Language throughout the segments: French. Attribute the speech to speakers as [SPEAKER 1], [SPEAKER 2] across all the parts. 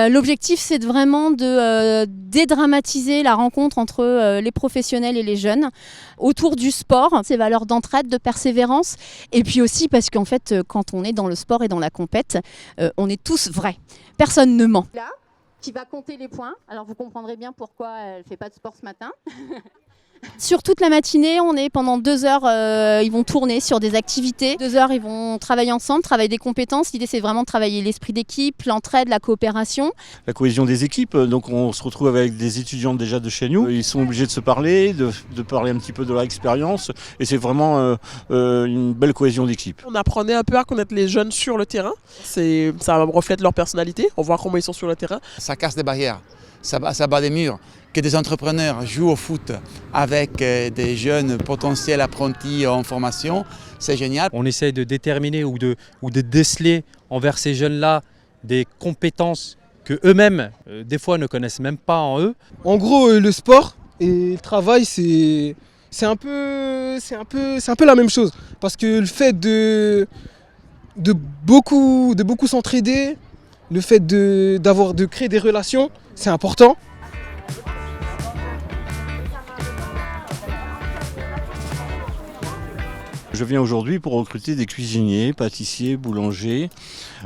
[SPEAKER 1] L'objectif, c'est vraiment de dédramatiser la rencontre entre les professionnels et les jeunes autour du sport, ces valeurs d'entraide, de persévérance, et puis aussi parce qu'en fait, quand on est dans le sport et dans la compète, on est tous vrais. Personne ne ment. Là, qui va compter les points. Alors vous comprendrez bien pourquoi elle ne fait pas de sport ce matin. Sur toute la matinée, on est pendant 2 heures, ils vont tourner sur des activités. 2 heures, ils vont travailler ensemble, travailler des compétences. L'idée, c'est vraiment de travailler l'esprit d'équipe, l'entraide, la coopération.
[SPEAKER 2] La cohésion des équipes, donc on se retrouve avec des étudiants déjà de chez nous. Ils sont obligés de se parler, de parler un petit peu de leur expérience. Et c'est vraiment une belle cohésion d'équipe.
[SPEAKER 3] On apprenait un peu à connaître les jeunes sur le terrain. Ça reflète leur personnalité, on voit comment ils sont sur le terrain.
[SPEAKER 4] Ça casse des barrières, ça bat des murs. Que des entrepreneurs jouent au foot avec des jeunes potentiels apprentis en formation, c'est génial.
[SPEAKER 5] On essaye de déterminer ou de déceler envers ces jeunes-là des compétences que eux-mêmes, des fois, ne connaissent même pas en eux.
[SPEAKER 6] En gros, le sport et le travail, c'est un peu la même chose. Parce que le fait de beaucoup s'entraider, le fait de créer des relations, c'est important.
[SPEAKER 2] Je viens aujourd'hui pour recruter des cuisiniers, pâtissiers, boulangers,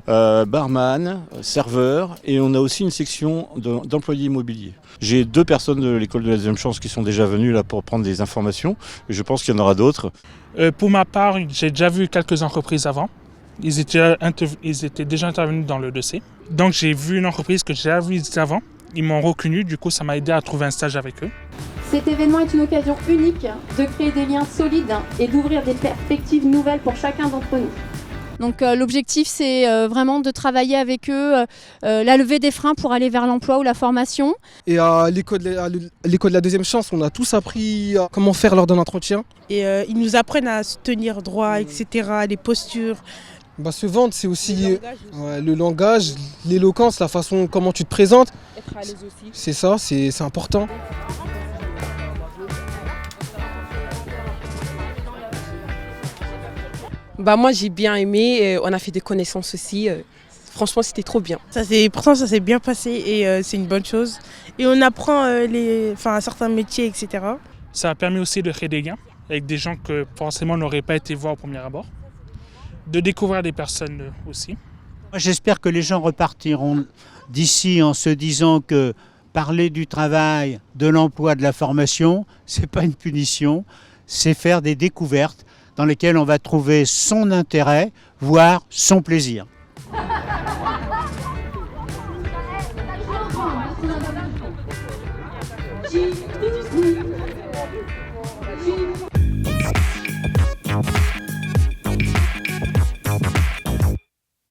[SPEAKER 2] barman, serveurs, et on a aussi une section d'employés immobiliers. J'ai 2 personnes de l'école de la deuxième chance qui sont déjà venues là pour prendre des informations, et je pense qu'il y en aura d'autres.
[SPEAKER 7] Pour ma part, j'ai déjà vu quelques entreprises avant. Ils étaient déjà intervenus dans le dossier. Donc j'ai vu une entreprise que j'ai vue avant. Ils m'ont reconnu, du coup ça m'a aidé à trouver un stage avec eux.
[SPEAKER 1] Cet événement est une occasion unique de créer des liens solides et d'ouvrir des perspectives nouvelles pour chacun d'entre nous. Donc l'objectif, c'est vraiment de travailler avec eux, la levée des freins pour aller vers l'emploi ou la formation.
[SPEAKER 6] Et à l'école de la deuxième chance, on a tous appris comment faire lors d'un entretien.
[SPEAKER 8] Et ils nous apprennent à se tenir droit, etc., les postures.
[SPEAKER 6] Se vendre, c'est aussi le langage, l'éloquence, la façon comment tu te présentes.
[SPEAKER 8] Être à l'aise aussi.
[SPEAKER 6] C'est ça, c'est important.
[SPEAKER 8] Moi j'ai bien aimé, on a fait des connaissances aussi. Franchement c'était trop bien.
[SPEAKER 9] Pourtant ça s'est bien passé et c'est une bonne chose. Et on apprend certains métiers, etc.
[SPEAKER 7] Ça a permis aussi de créer des liens avec des gens que forcément on n'aurait pas été voir au premier abord. De découvrir des personnes aussi.
[SPEAKER 10] J'espère que les gens repartiront d'ici en se disant que parler du travail, de l'emploi, de la formation, c'est pas une punition, c'est faire des découvertes dans lesquelles on va trouver son intérêt, voire son plaisir.
[SPEAKER 1] J